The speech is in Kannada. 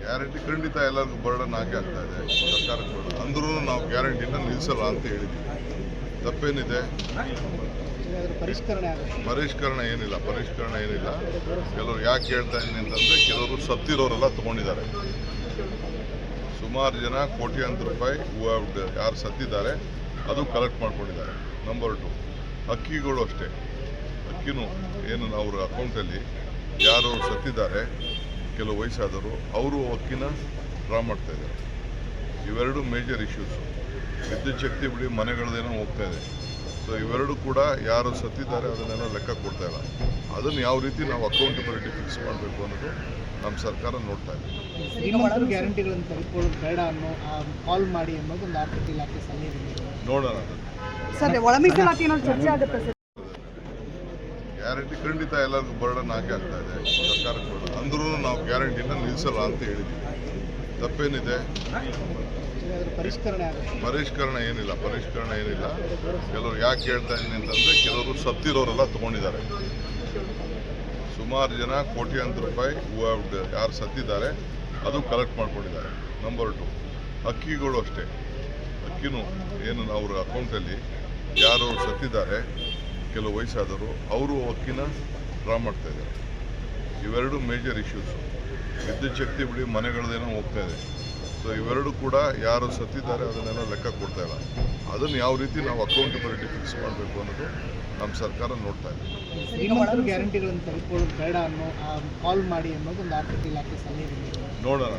ಗ್ಯಾರಂಟಿ ಖಂಡಿತ ಎಲ್ಲರಿಗೂ ಬರ್ಡನ್ ಆಗೇ ಆಗ್ತಾ ಇದೆ ಸರ್ಕಾರಕ್ಕೆ ಬರ್ಡನ್ ಅಂದ್ರೂ ನಾವು ಗ್ಯಾರಂಟಿನ ನಿಲ್ಲಿಸಲ್ಲ ಅಂತ ಹೇಳಿದ್ದೀವಿ. ತಪ್ಪೇನಿದೆ? ಪರಿಷ್ಕರಣೆ ಏನಿಲ್ಲ. ಕೆಲವರು ಯಾಕೆ ಹೇಳ್ತಾ ಇದ್ದೀನಿ ಅಂತಂದರೆ ಕೆಲವರು ಸತ್ತಿರೋರೆಲ್ಲ ತೊಗೊಂಡಿದ್ದಾರೆ. ಸುಮಾರು ಜನ ಕೋಟ್ಯಾಂತರ ರೂಪಾಯಿ ಯಾರು ಸತ್ತಿದ್ದಾರೆ ಅದು ಕಲೆಕ್ಟ್ ಮಾಡ್ಕೊಂಡಿದ್ದಾರೆ. ನಂಬರ್ 2, ಅಕ್ಕಿಗಳು ಅಷ್ಟೇ. ಅಕ್ಕಿನೂ ಏನು ಅವ್ರ ಅಕೌಂಟಲ್ಲಿ ಯಾರು ಸತ್ತಿದ್ದಾರೆ ಕೆಲವು ವಯಸ್ಸಾದವರು ಅವರು ಅಕ್ಕಿನ ಡ್ರಾ ಮಾಡ್ತಾಯಿದ್ದಾರೆ. ಇವೆರಡು ಮೇಜರ್ ಇಶ್ಯೂಸು. ವಿದ್ಯುತ್ ಶಕ್ತಿ ಬಿಡಿ ಮನೆಗಳದೇನೋ ಹೋಗ್ತಾ ಇದೆ. ಸೊ ಇವೆರಡು ಕೂಡ ಯಾರು ಸತ್ತಿದ್ದಾರೆ ಅದನ್ನೆಲ್ಲ ಲೆಕ್ಕ ಕೊಡ್ತಾ ಇಲ್ಲ. ಅದನ್ನು ಯಾವ ರೀತಿ ನಾವು ಅಕೌಂಟಬಿಲಿಟಿ ಫಿಕ್ಸ್ ಮಾಡಬೇಕು ಅನ್ನೋದು ನಮ್ಮ ಸರ್ಕಾರ ನೋಡ್ತಾ ಇದೆ. ಗ್ಯಾರಂಟಿಗಳನ್ನು ತೆಗೆದುಕೊಳ್ಳೋದು ಬೇಡ ಅನ್ನೋ ಕಾಲ್ ಮಾಡಿ ಅನ್ನೋದು ಒಂದು ಆರ್ಥಿಕ ಇಲಾಖೆ ಸಲಹೆ ನೋಡೋಣ. ಗ್ಯಾರಂಟಿ ಖಂಡಿತ ಎಲ್ಲರಿಗೂ ಬರ್ಡನ್ ಆಗೇ ಆಗ್ತಾ ಇದೆ ಸರ್ಕಾರಕ್ಕೆ ಬರ್ಡನ್ ಅಂದ್ರೂ ನಾವು ಗ್ಯಾರಂಟಿನ ನಿಲ್ಲಿಸಲ್ಲ ಅಂತ ಹೇಳಿದ್ದೀವಿ. ತಪ್ಪೇನಿದೆ? ಪರಿಷ್ಕರಣೆ ಏನಿಲ್ಲ. ಕೆಲವರು ಯಾಕೆ ಹೇಳ್ತಾ ಇದ್ದೀನಿ ಅಂತಂದರೆ ಕೆಲವರು ಸತ್ತಿರೋರೆಲ್ಲ ತೊಗೊಂಡಿದ್ದಾರೆ. ಸುಮಾರು ಜನ ಕೋಟ್ಯಾಂತರ ರೂಪಾಯಿ ಯಾರು ಸತ್ತಿದ್ದಾರೆ ಅದು ಕಲೆಕ್ಟ್ ಮಾಡ್ಕೊಂಡಿದ್ದಾರೆ. ನಂಬರ್ 2, ಅಕ್ಕಿಗಳು ಅಷ್ಟೇ. ಅಕ್ಕಿನೂ ಏನು ಅವ್ರ ಅಕೌಂಟಲ್ಲಿ ಯಾರು ಸತ್ತಿದ್ದಾರೆ ಕೆಲವು ವಯಸ್ಸಾದವರು ಅವರು ಅಕ್ಕಿನ ಡ್ರಾ ಮಾಡ್ತಾಯಿದ್ದಾರೆ. ಇವೆರಡು ಮೇಜರ್ ಇಶ್ಯೂಸು. ವಿದ್ಯುತ್ ಶಕ್ತಿ ಬಿಡಿ ಮನೆಗಳದೇನೋ ಹೋಗ್ತಾ ಇದೆ. ಸೊ ಇವೆರಡು ಕೂಡ ಯಾರು ಸತ್ತಿದ್ದಾರೆ ಅದನ್ನೆಲ್ಲ ಲೆಕ್ಕ ಕೊಡ್ತಾ ಇಲ್ಲ. ಅದನ್ನು ಯಾವ ರೀತಿ ನಾವು ಅಕೌಂಟಬಿಲಿಟಿ ಫಿಕ್ಸ್ ಮಾಡಬೇಕು ಅನ್ನೋದು ನಮ್ಮ ಸರ್ಕಾರ ನೋಡ್ತಾ ಇದೆ. ಗ್ಯಾರಂಟಿಗಳನ್ನು ತೆಗೆದುಕೊಳ್ಳೋದು ಬೇಡ ಅನ್ನೋ ಕಾಲ್ ಮಾಡಿ ಅನ್ನೋದು ಒಂದು ಆರ್ಥಿಕ ಇಲಾಖೆ ಸಲಹೆ ನೋಡೋಣ.